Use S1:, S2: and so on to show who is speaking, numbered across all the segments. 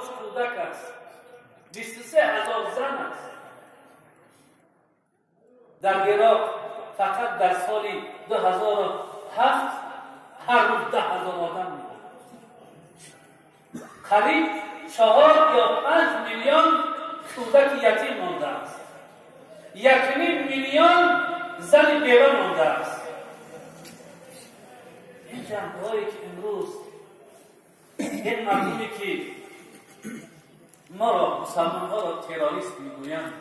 S1: کودک است، 23,000 زن است. در عراق فقط در سال 2007 هر روز 10,000 آدم می‌میرند. قریب 4 یا 5 میلیون کودک یتیم مانده است. 1.5 میلیون زن بیوه مانده است. این جنبه‌هایی که امروز این مردمی که ما را مسلمان‌ها را تروریست میگویند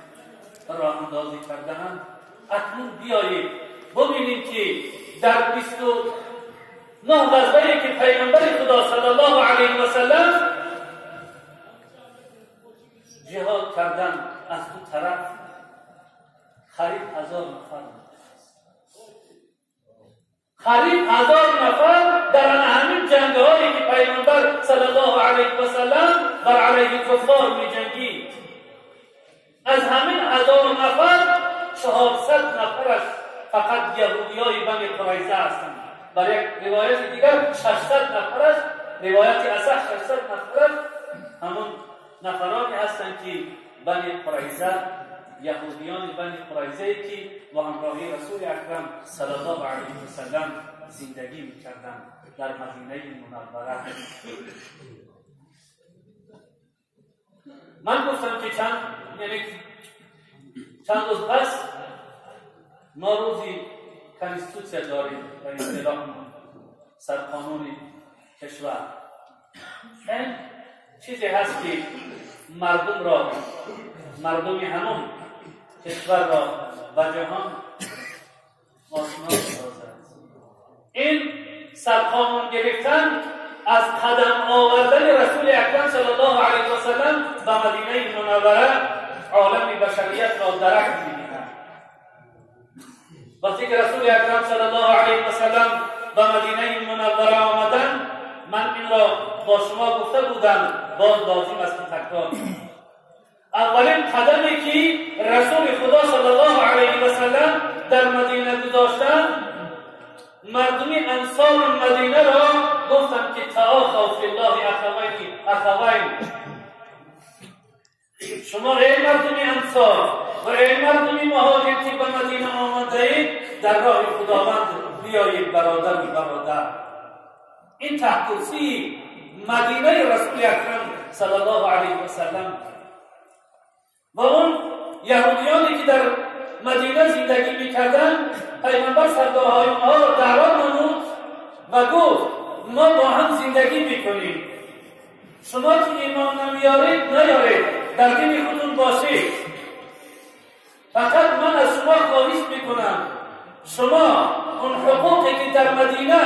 S1: راه اندازی کرده‌اند، اکنون بیایید ببینیم که در 29 غزوه‌ای که پیامبر خدا صلی الله علیه و سلم جهاد کردن، از دو طرف قریب 1000 نفر، قریب 1000 نفر در همین جنگ‌هایی که پیامبر صلی الله علیه و سلم بر علیه کفار می‌جنگید، از همین 1000 نفر 400 نفرش فقط یهودیای بنی قریظه هستند. در یک روایت دیگر 600 نفرش، روایت اصح 600 نفرش همون نفرانی هستند که بنی قریظه، یهودیان بنی قریظه که با همراهی رسول اکرم صلی الله علیه و سلم زندگی می‌کردند در مدینه منوره. من گفتم که چند روز پس ما روزی کنستیتوسیا داریم در اصطلاح سرقانون کشور. این چیزی هست که مردم همون کشور را و جهان آشنا می‌سازد. این سرقانون گرفتن از قدم آوردن رسول اکرم صلی الله علیه و سلم به مدینه منوره عالم بشریت را درک می‌بیند. وقتی که رسول اکرم صلی الله علیه و سلم به مدینه منوره آمدند، من این را با شما گفته بودم، باز لازم است که تکرار کنم. اولین قدمی که رسول خدا صلی الله علیه و سلم در مدینه گذاشتند، مردم انصار مدینه را گفتند که تعاخوا فی الله اخوین. شما ای مردم انصار و ای مردم مهاجر که به مدینه آمده اید، در راه خداوند بیایید برادر. این تحقیقی مدینه رسول اکرم صلی الله علیه و سلم و اون یهودیانی که در مدینه زندگی می‌کردند، پیامبر سردارهای اونها را دعوت نمود و گفت ما با هم زندگی می‌کنیم. شما که ایمان نیارید در دین خودتون باشید. فقط من از شما خواهش می‌کنم شما اون حقوقی که در مدینه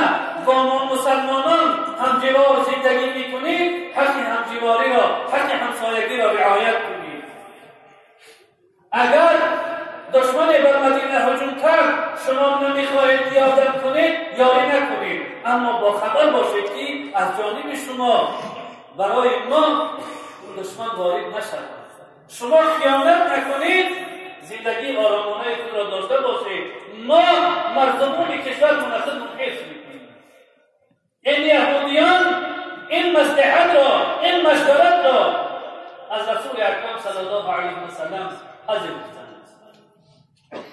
S1: با ما مسلمانان همجوار زندگی می‌کنید، حق همجواری را، حق همسایگی را رعایت کنید. اگر دشمن بر مدینه هجوم کرد، شما نمیخواهید یادم کنید، یاری نکنید، اما با خبر باشید که از جانب شما برای ما دشمن وارد نشود. شما خیانت نکنید، زندگی آرامانه خود را داشته باشید. ما مردمان کشور مناسب حفظ میکنیم. این یهودیان این مصلحت را، این مشورت را از رسول اکرم صلی الله علیه و سلم پذیرفتند.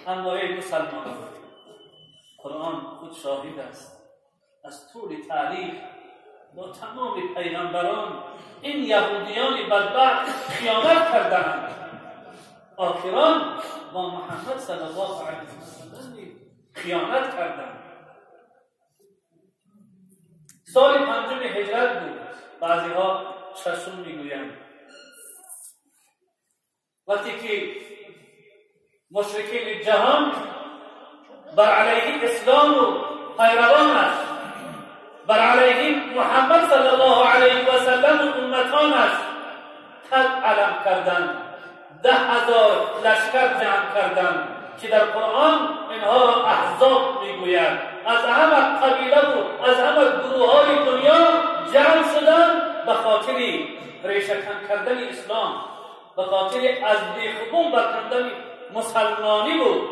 S1: اما ای مسلمانان، قرآن خود شاهد است. از طول تاریخ با تمام پیغمبران این یهودیان بدبخت خیانت کردند. آخران با محمد صلی الله علیه و سلم خیانت کردند. سال 5 هجرت بود، بعضی ها 6 میگویند. وقتی که مشرکین جهان بر علیه اسلام و پیروانش، بر علیه محمد صلی الله علیه و سلم و امتانش قد علم کردند، 10,000 لشکر جمع کردند که در قرآن اینها را احزاب میگویند. از همه قبیله و از همه گروه های دنیا جمع شدند به خاطر ریشه‌کن کردن اسلام، به خاطر از بیخبون برکندن مسلمانی بود.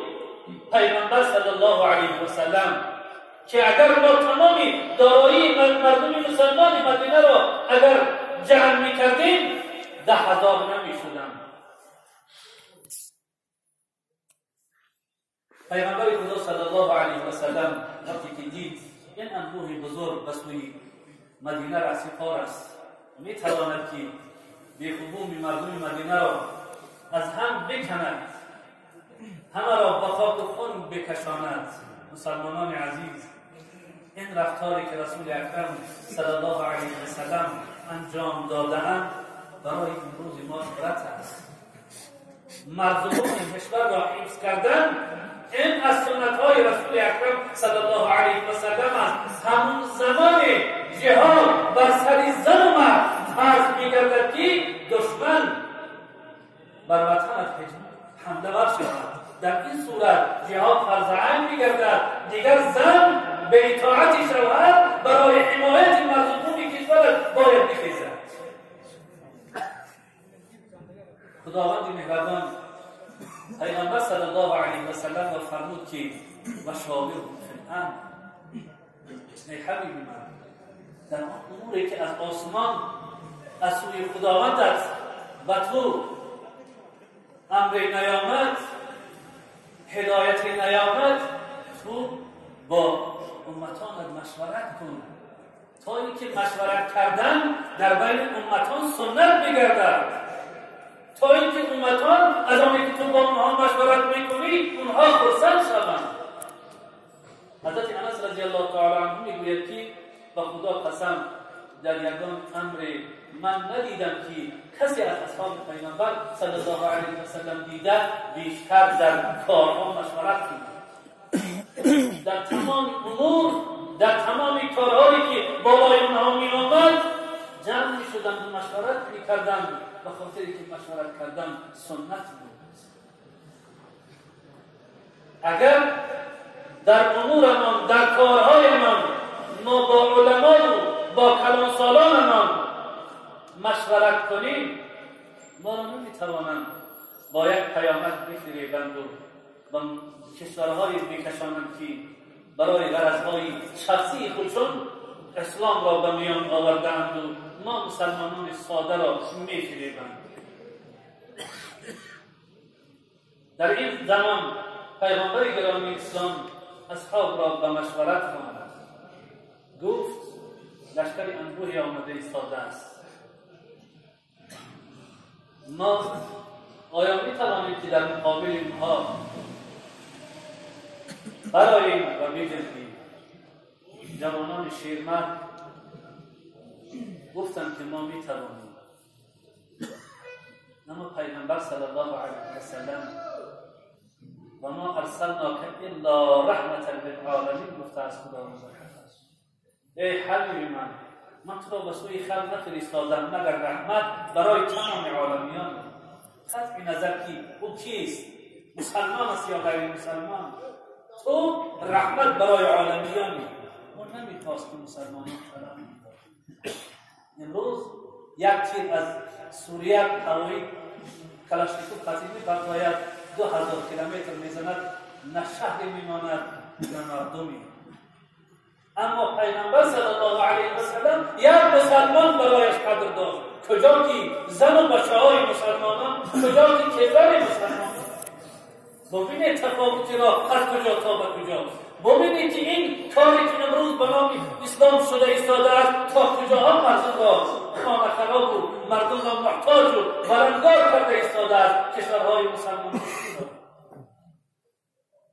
S1: پیغمبر صلی الله علیه و سلم که اگر ما تمامی دارایی مردم مسلمان مدینه را اگر جمع می‌کردیم، عذاب نمی شدن. پیغمبر خدا صلی الله علیه و سلم وقتی که دید این انبوه بزرگ به سوی مدینه رسیدگار است، می تواند که بیخوبون مردم مدینه را از هم بکند، همه را به خاک و خون بکشاند. مسلمانان عزیز، این رفتاری که رسول اکرم صلی الله علیه و سلم انجام دادند برای امروز ما عبرت است. مردمان کشور را حفظ کردن این از سنت های رسول اکرم صلی الله علیه و سلم است. همون زمان جهاد بر سر زن و مرد فرض می‌گردد که دشمن بر وطنت حمله ور شود. در این صورت جهاد فرض عین می‌گردد. دیگر زن به اطاعت شوهر برای حمایت مظلوم کشور باید بخیزد. خداوند مهربان پیغمبر صلی الله علیه و سلم را فرمود که و شاورهم فی الامر. ای حبیب من، در اموری که از آسمان از سوی خداوندت و تو امر نیامد، هدایت نیامد، تو با امتانت مشورت کن تا اینکه مشورت کردن در بین امتان سنت بگردد، تا اینکه امتان از آنی که تو با اونها مشورت میکنی اونها خرسند شوند. حضرت انس رضی الله تعالی عنه میگوید که با خدا قسم در یگان امر من ندیدم که کسی از اصحاب پیغمبر صلی الله علیه و سلم دیده بیشتر در کارها مشورت کنه. در تمام امور، در تمام کارهایی که بالای اونها می آمد جمع می شدن و مشورت می کردن، به خاطر که مشورت کردن سنت بود. اگر در امورمان، در کارهایمان ما با علما و با کلانسالانمان مشورت کنیم، ما را نمیتوانند با یک پیامد بفریبند و با کشورهای بکشانند که برای غرضهای شخصی خودشون اسلام را به میان آوردند و ما مسلمانان ساده را میفریبند. در این زمان پیغمبر گرامی اسلام اصحاب را به مشورت خواند. گفت لشکر انبوهی آمده ایستاده است. ما آیا می توانیم که در مقابل اینها براییم و بیجنگیم؟ جوانان شیرمرد گفتند که ما می توانیم. اما پیغمبر صلی الله علیه و سلم و ما ارسلناک الا رحمة للعالمین گفته از خداوند. ای حبیب من تو را به سوی خلق نفرستادم مگر رحمت برای تمام عالمیان. قطع نظر که او کیست، مسلمان است یا غیر مسلمان، تو رحمت برای عالمیانی. ما نمیخواست که مسلمانان شدن. امروز یک تیر از سوریه هوایی کلاشنیکوف قطعی برگاید 2000 کیلومتر میزند، نه شهر میماند نه مردمی. اما پیغمبر صلی الله علیه و سلم یک مسلمان برایش قدر داشت. کجا که زن و بچه های مسلمانان، کجا که کشور مسلمانان. ببینید تفاوتی را از کجا تا به کجا. ببینید که این کاری که امروز به نام اسلام شده ایستاده است تا کجاها مردم را خانه خراب و مردم را محتاج و برانگار کرده ایستاده است کشورهای مسلمان.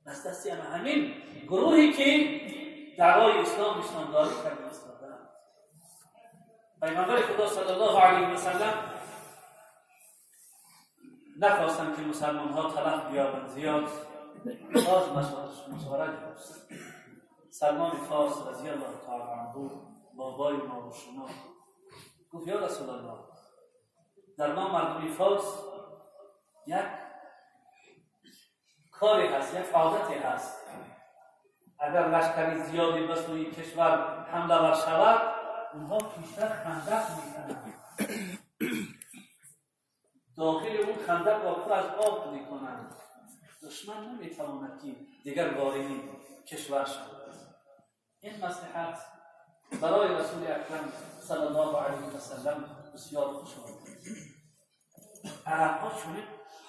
S1: از دستی همین گروهی که دعوای اسلام داری کرده ایستاده است. پیغمبر خدا صلی الله علیه و سلم نخواستند که مسلمان ها تلف بیابند زیاد. باز مشورت گفت. سلمان فارس رضی الله تعالی عنه بابای ما و شما گفت یا رسول الله، در ما مردم فارس یک کاری هست، یک عادتی هست، اگر لشکری زیادی به سوی کشور حمله ور شود اونها پیشتر خندق میکنند، داخل اون خندق را پر از آب میکنند، دشمن نمیتواند که دیگر وارد کشور شود. این مصلحت برای رسول اکرم صلی الله علیه و سلم بسیار خوش آمد. عرب‌ها چون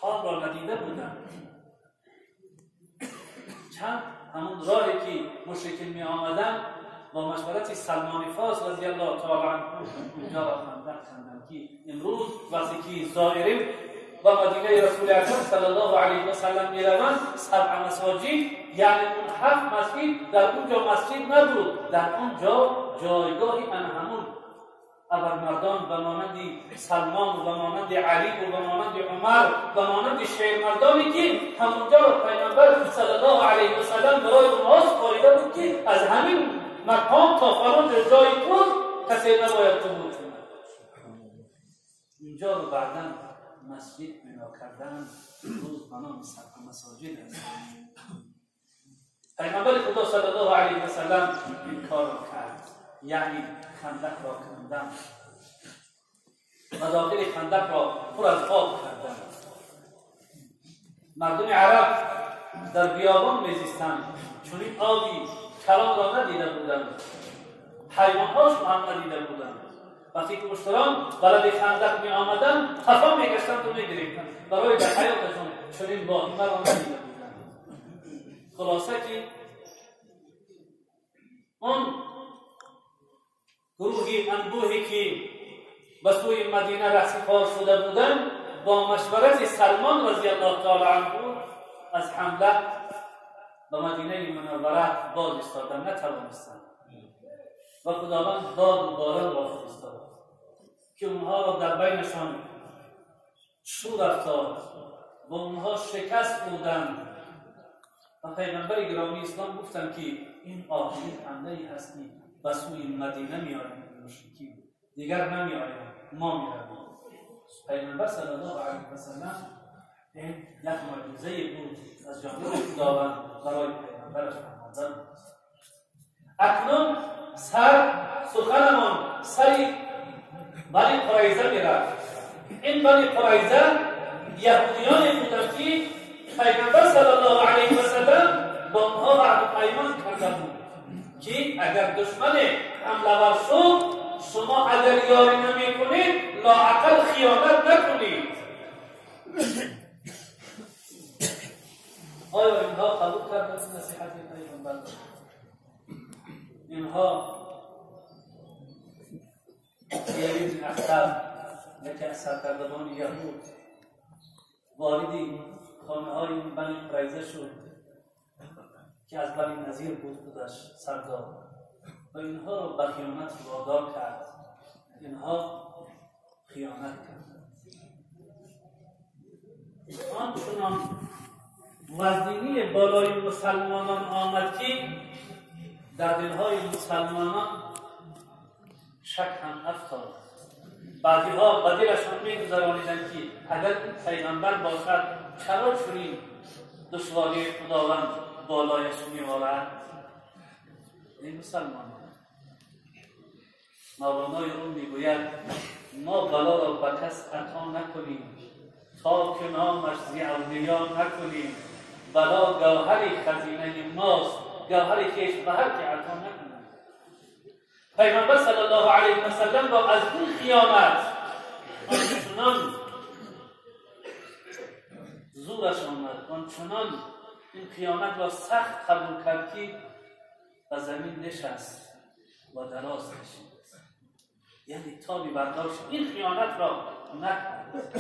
S1: حال را ندیده بودند. چند همون راهی که مشرکین می آمدن با مشورت سلمان فارس رضی الله تعالی عنه اونجا را خندن که امروز وقتی که زائرین و مدینه رسول اکرم صلی الله علیه و سلم می روند 7 مساجد، یعنی اون 7 مسجد در اونجا مسجد نبود، در اونجا جایگاهی همون ابرمردان و مانند سلمان و مانند علی و مانند عمر و مانند شیرمردانی که همونجا را پیامبر صلی الله علیه و سلم برای اونها سپاریده بود که از همین مقام تا فلان جای خود کسی نباید عبور کند. اینجا رو بعدا مسجد بنا کردن، روز به نام مساجد است. پیامبر خدا صلی الله علیه و سلم این کار را کرد، یعنی خندق را کندن و داخل خندق را پر از آب کردن. مردم عرب در بیابان میزیستند، چون این آبی کلان را ندیده بودند، حیوان‌هاش هم ندیده بودند. وقتی که مشتران بلد خندق می آمدن تفا می گشتند و می گرفتند برای در حیاتشون، چون این باهیمه را ندیده بودند. خلاصه که اون گروهی انبوهی که به سوی مدینه رهسپار شده بودند با مشورت سلمان رضی الله تعالی عنه از حمله به مدینه منوره باز ایستادند، نتوانستند و خداوند باد و باران را فرستاد که اونها را در بینشان شور افتاد و اونها شکست بودند و پیغمبر گرامی اسلام گفتند که این آخرین حمله‌ای هست که به سوی مدینه می‌آیند مشرکین، دیگر نمی‌آیند، ما می‌رویم. پیغمبر صلی الله علیه و سلم این یک معجزه بود از جانب خداوند برای پیغمبرش فرمودن. اکنون سخنمان سری بنی قریظه می‌رفت. این بنی قریظه یهودیان بودند که پیغمبر صلی الله علیه و سلم با آنها عهد و پیمان کرده بود که اگر دشمن حمله ور شد شما اگر یاری نمی کنید لااقل خیانت نکنید. آیا اینها قبول کردند نصیحت پیغمبر؟ اینها یزید بن اخطب یکی از سرکردگان یهود واردی خانه های بنی قریظه شد که از بنی نذیر بود خودش سردار و اینها را به خیانت وادار کرد. اینها خیانت کردند. آنچنان وزنی بالای مسلمانان آمد که در دلهای مسلمانان شک هم افتاد. بعضی ها به دلشان می‌گذرانیدند که اگر پیغمبر باشد چرا چنین دشواری خداوند بالایش می‌آورد؟ این مسلمانان. مولانای روم میگوید ما بلا را به کس عطا نکنیم تا که نامش زی اولیا نکنیم. بلا گوهری خزینه ماست، گوهری کهش به هر که عطا نکنیم. پیغمبر صلی الله علیه و سلم را از این خیانت آنچنان زورش آمد، آنچنان این خیانت را سخت قبول کرد که به زمین نشست و دراز کشید، یعنی تابی برداشت، این خیانت را نکرد.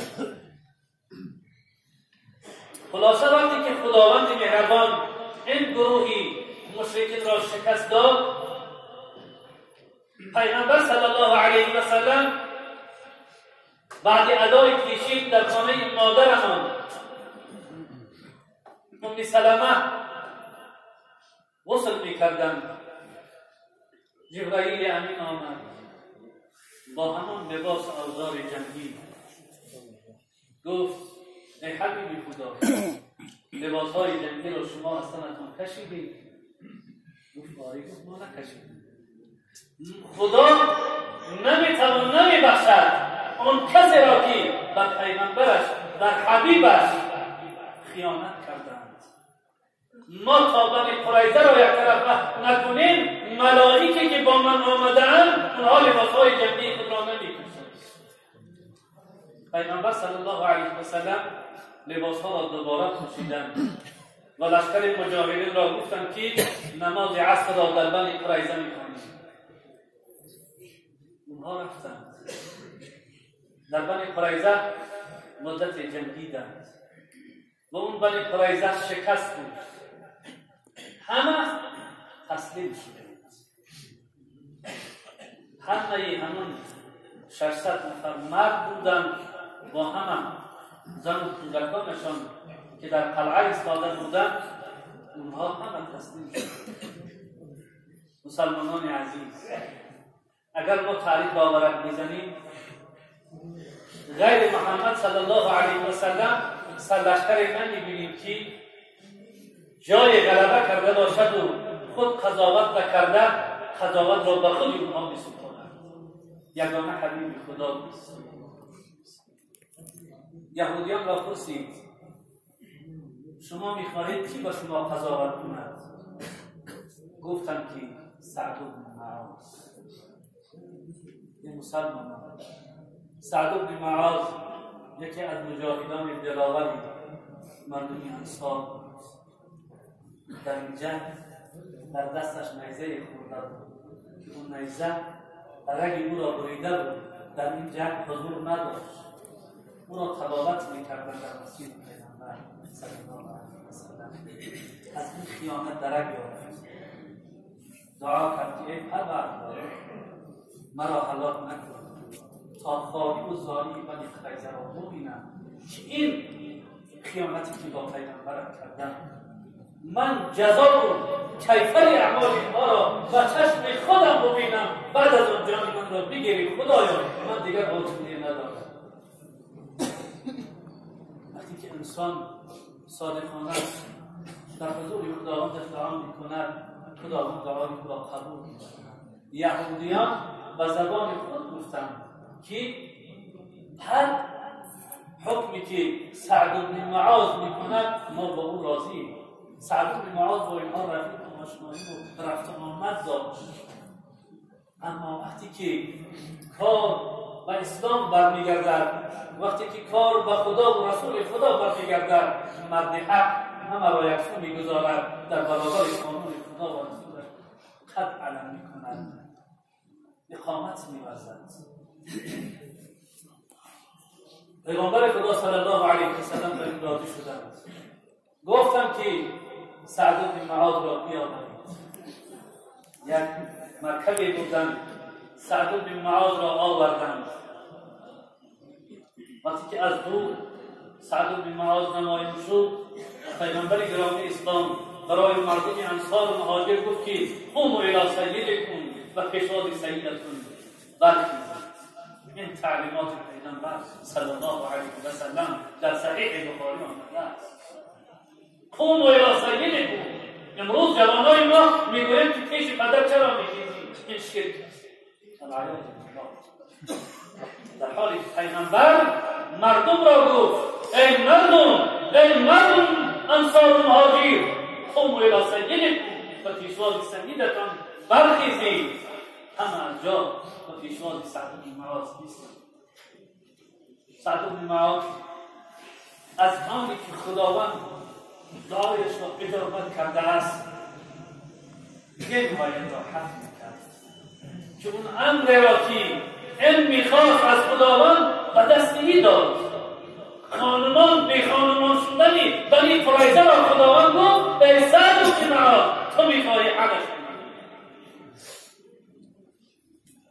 S1: خلاصه وقتی که خداوند مهربان این گروهی مشرکین را شکست داد، پیغمبر صلی الله علیه و سلم بعد ادای کشید در خانه مادرمان ام سلمه غسل می‌کردند. جبرائیل امین آمد با همان لباس آزار جنگی، گفت ای حبیبی خدا لباس‌های جنگی را شما از تنتون کشیدید؟ گفت آری. گفت ما نکشیدیم. خدا نمی‌بخشد آن کسی را که بر پیغمبرش در حبیبش خیانت کردند. ما تا بنی قریظه را یک طرف نکنیم، ملائکه که با من آمدند اونها لباس‌های جنگی خود را نمی‌پوشند. پیغمبر صلی الله علیه و سلم لباسها را دوباره پوشیدند و لشکر مجاهدین را گفتند که نماز عصر را در بنی قریظه می‌خوانید. اونها رفتند در بنی قریظه مدت جنگیدند و اون بنی قریظه شکست بود، همه تسلیم شدند. همون 600 نفر مرد بودند با همه زن و کودکانشان که در قلعه ایستاده بودند، اونها همه تسلیم شدند. مسلمانان عزیز، اگر ما تاریخ را ورق بزنیم، غیر محمد صلی الله علیه و سلم سرلشکری نمی‌بینیم که جای غلبه کرده باشد و خود قضاوت نکرده قضاوت را به خود اونها می‌سپارد. یگانه حبیب خدا است. یهودیان را پرسید شما می‌خواهید کی با شما قضاوت کند؟ گفتند که سعد بن معاذ. این مسلمان سعد بن معاذ یکی از مجاهدان دلاوری مردمی انصار بود. در این جنگ در دستش نیزه خورده بود که اون نیزه رگ او را بریده بود. در این جنگ حضور نداشت. او را تبابت میکردن در مسجد پیغمبر صلی الله علیه و سلم. از این خیانت درک یافت. دعا کرد که ای پروردگار مرا هلاک نکن تا خالی و زاری بنی قریظه را ببینم که این خیانتی که با پیغمبرم کردم من جزا و کیفر اعمال اینها را با چشم خودم ببینم، بعد از آن جان من را بگیری خدایا، من دیگر حوصله ندارم. وقتی که انسان صادقانه در حضور خداوندش دعا میکند، خداوند دعای او را قبول می‌کند. یهودیان و زبان خود گفتند که هر حکمی که سعد بن معاذ میکند ما با او راضییم. سعد بن معاذ با اینها رفیق و آشنایی و رفت و آمد داشت، اما وقتی که کار و اسلام برمیگردد، وقتی که کار با خدا و رسول خدا برمیگردد، مرد حق همه را یکسو میگذارد در برابر قانون خدا و رسولش قد علم میکند، اقامت می‌ورزد. پیغمبر خدا صلی الله علیه و سلم به این راضی شدند. گفتند که سعد بن معاذ را بیاورید. یک مرکبی بودند، سعد بن معاذ را آوردند. وقتی که از دور سعد بن معاذ نمایان شد، پیغمبر گرامی اسلام برای مردم انصار و مهاجر گفت که قوموا الی سیدکم و پیشواز سیدتون برخیزید. این تعلیمات پیغمبر صلی الله علیه و سلم در صحیح بخاری آمده است. قوموا الی سیدکم. امروز جوانای ما میگویند که پیش پدر چرا میخیزید؟ این شرک است. در حالی که پیغمبر مردم را گفت ای مردم انصار و مهاجر، قوموا الی سیدکم و پیشواز سیدتان برخیزید. همه از جا و پیشواز سعد بن معاذ نیستند. سعد بن معاذ از آنی که خداوند دعایش را اجابت کرده است یک باید را حق میکرد که اون امر را که این میخواست از خداوند به دستگی داد. خانمان بی خانمان شدنی بنی قریظه را خداوند گفت ای سعد بن معاذ تو میخواهی حقش کنی.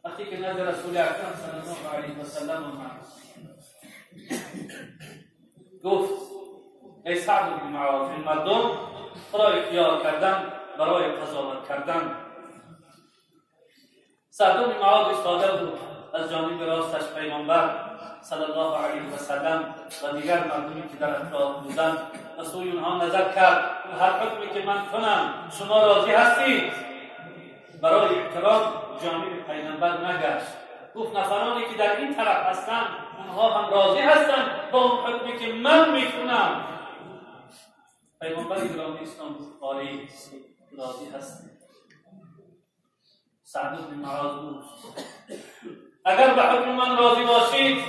S1: وقتی که نزد رسول اکرم صلی الله علیه و سلم آمد گفت ای سعد بن معاذ این مردم را اختیار کردن برای قضاوت کردن. سعد بن معاذ ایستاده بود، از جانب راستش پیغمبر صلی الله علیه و سلم و دیگر مردمی که در اطراف بودند و سوی اونها نظر کرد هر حکمی که من کنم شما راضی هستید؟ برای احترام جانب پیغمبر نگشت، گفت نفرانی که در این طرف هستند اونها هم راضی هستند با اون حکمی که من میکنم. پیغمبر گرامی اسلام گفت آری راضی هستید. سعد بن معاذ گفت اگر به حکم من راضی باشید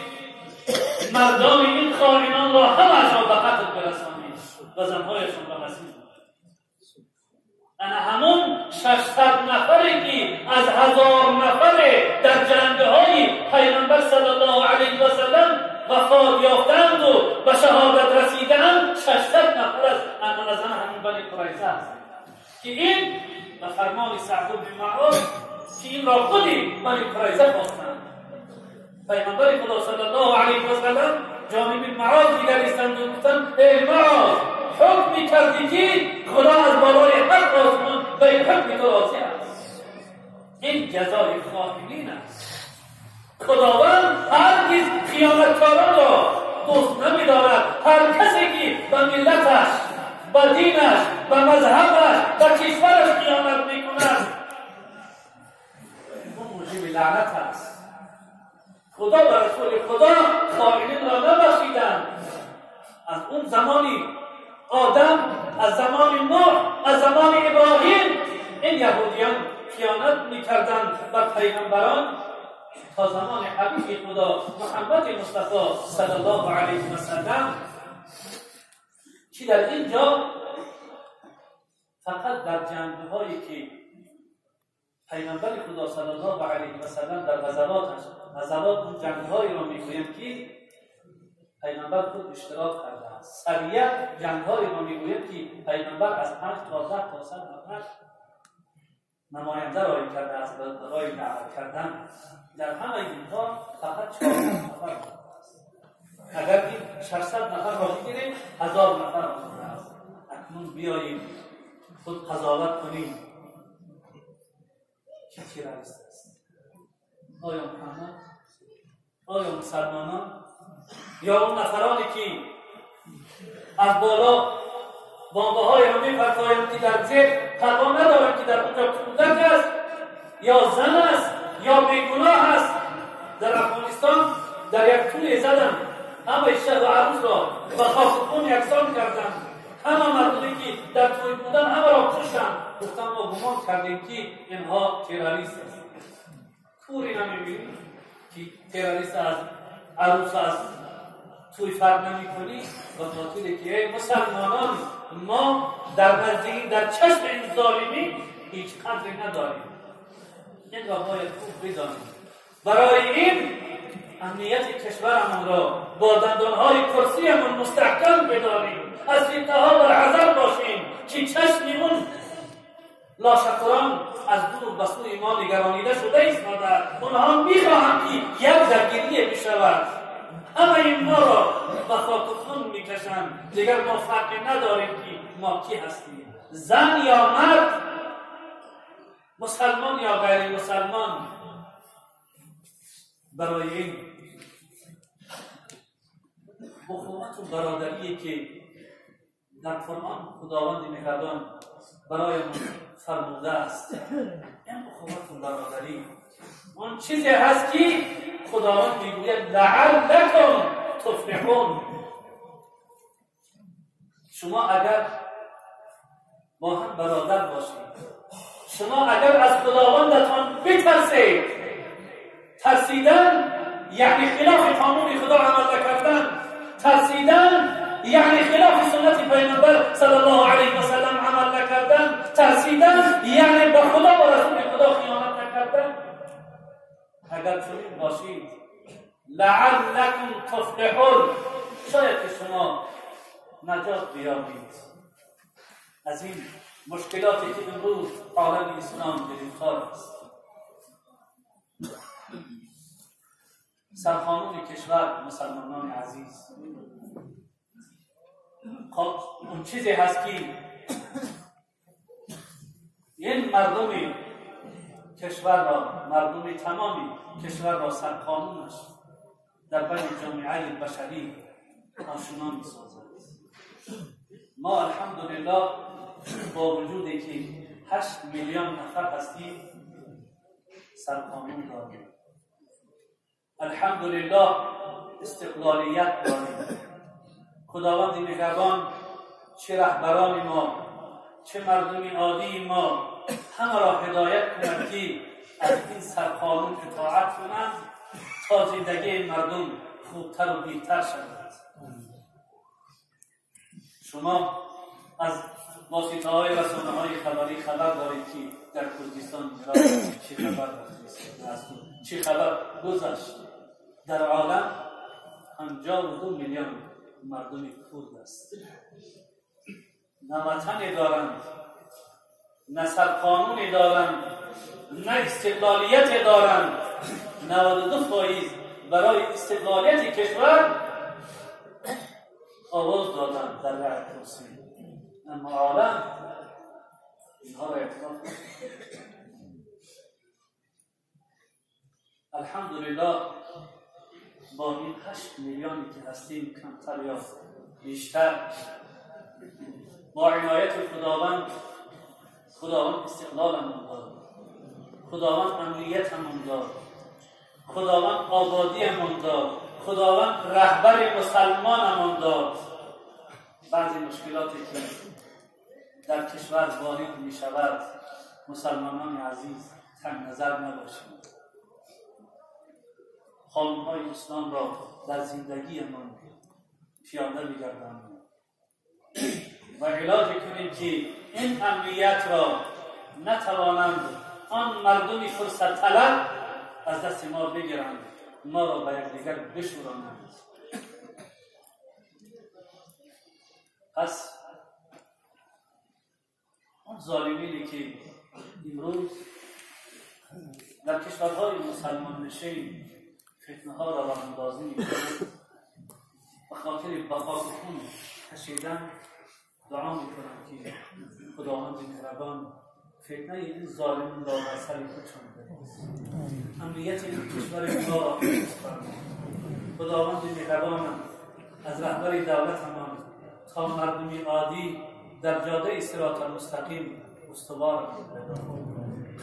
S1: مردان این خائنان را همه به قتل برسانید و زنهایشان را مسیح. انا همون 600 نفری که از 1000 نفر در جنگ‌های پیامبر صلی الله علیه و سلم وفات یافتند و به شهادت رسیدند، 600 نفر از همین بنی قریظه است که این به فرمان سعد بن معاذ که این را خودی بنی قریظه خواستند. پیامبر خدا صلی الله علیه و سلم جانب معاذ نگریستند و گفتند ای معاذ، حکمی کردی که خدا از بالای هر آسمان به این حکم تو راضی است. این جزای خائنین است. خداوند هرگز خیانتکاران را دوست نمی‌دارد. هر کسی که به ملتش، به دینش، به مذهبش، به کشورش خیانت می‌کند اون موجب لعنت است. خدا و رسول خدا خائنین را نبخشیدند. از اون زمانی آدم، از زمان نوح، از زمان ابراهیم این یهودیان خیانت می‌کردند بر پیغمبران تا زمان حبیب خدا محمد مصطفی صلی الله علیه و سلم که در اینجا فقط در جنگ‌هایی که پیغمبر خدا صلی الله علیه و سلم در غزوات اون جنگ‌هایی را می‌گویم که پیغمبر خود اشتراک کرده است. سریع جنگ‌هایی را می‌گویم که پیغمبر از 5 تا 10 تا 100 نفر نماینده را کرده است برای دعوت کردن. در همه اینها فقط 400 نفر است. اگر این 600 نفر را بگیریم 1000 نفر است. اکنون بیاییم خود قضاوت کنیم که چی رئیس است؟ آیا محمد؟ آیا مسلمانان؟ یا اون نفرانی که از بالا بامباهای را می‌فرسایند که در زیر پروا ندارند که در اونجا کودک است یا زن است یا بیگناه است. در افغانستان در یک توی زدن همه شب و عروس را به خاک خون یکسان کردند. همه مردمی که در توی بودن همه را کشتند. گفتند ما گمان کردیم که اینها تروریست است. کوری نمی‌بینید که تروریست از عروس است توی فرق نمی‌کنی و خاطری که ای مسلمانان ما در نزدیک در چشم این ظالمی هیچ قدری نداریم. این را باید خوب بدانیم. برای این امنیت کشورمون را با دندانهای کرسیمون مستحکم بداریم. از فتنه‌ها در حذر باشیم که چشم اون لاشکران از دور به سوی ما نگرانیده شده ایستاده. اونها می‌خواهند که یک درگیری بشود. همه این ما را به خاک و خون می‌کشند. دیگر ما فرقی نداریم که ما کی هستیم، زن یا مرد، مسلمان یا غیر مسلمان. برای این اخوت و برادری که در قرآن خداوند مهربان برای ما فرموده است، این اخوت و برادری اون چیزی هست که خداوند میگوید لعلکم تفلحون. شما اگر با هم برادر باشید، شما اگر از خداوندتان بترسید، ترسیدن یعنی خلاف قانون خدا عمل نکردن، ترسیدن یعنی خلاف سنت پیامبر صلی الله علیه و سلم عمل نکردن، ترسیدن یعنی به خدا و رسول خدا خیانت نکردن. اگر چنین باشید لعلکم تفلحون، شاید که شما نجات بیابید از این مشکلاتی که امروز عالم اسلام گرفتار است. سرقانون کشور مسلمانان عزیز اون چیزی هست که این مردم کشور را، مردم تمامی کشور را سرقانونش در بین جامعه بشری آشنا می‌سازد. ما الحمدلله با وجودی که 8 میلیون نفر هستیم سرقانون داریم. الحمدلله استقلالیت داریم. خداوند مهربان چه رهبران ما، چه مردم عادی ما همه را هدایت کند که از این سرقانون اطاعت کنند تا زندگی مردم خوبتر و بهتر شود. شما از واسطه‌های رسانه‌های خبری خبر دارید که در کردستان چه خبر است، چه خبر گذشت. در عالم 52 میلیون مردم کرد است. نه وطن دارند، نه سرقانون دارند، نه استقلالیت دارند. 92% برای استقلالیت کشور آواز دادند در راه کرسی، اما عالم اینها را اعتراف نکرد. الحمدلله با این 8 میلیونی که هستیم کمتر یا بیشتر، با عنایت خداوند استقلالمون داد، خداوند امنیتمون داد، خداوند آبادیمون داد، خداوند رهبر مسلمانمون داد. بعضی مشکلاتی که در کشور وارد می شود، مسلمانان عزیز تنگ نظر نباشید. قانون‌های اسلام را در زندگیمان پیاده بگردانیم و علاج کنیم که این امنیت را نتوانند آن مردم فرصت طلب از دست ما بگیرند، ما را به یکدیگر بشورانند. پس آن ظالمینی که امروز در کشورهای مسلمان نشین فتنه ها را راه اندازی می‌کنند، به خاطر بقا و خون کشیدن دعا می‌کنند که خداوند مهربان فتنه این ظالمین را بر سر خودشان بریزد، امنیت این کشور ما را حفظ فرماید. خداوند مهربان از رهبر دولتمان تا مردم عادی در جاده صراط المستقیم استوار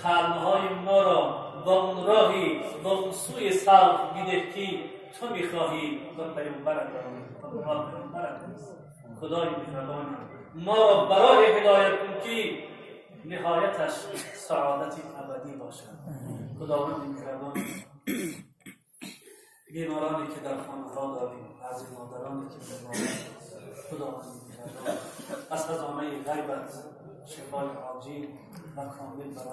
S1: قلب‌های ما را با اون راهی، با اون سوی صلح بده که تو می‌خواهی و پیامبرت خدای مهربان ما را برای هدایت کن که نهایتش سعادت ابدی باشد. خداوند مهربان بیمارانی که در خانه‌ها داریم، از مادرانی که بیمارند، خداوند مهربان از خزانه غیبت شفای عاجل و کامل برای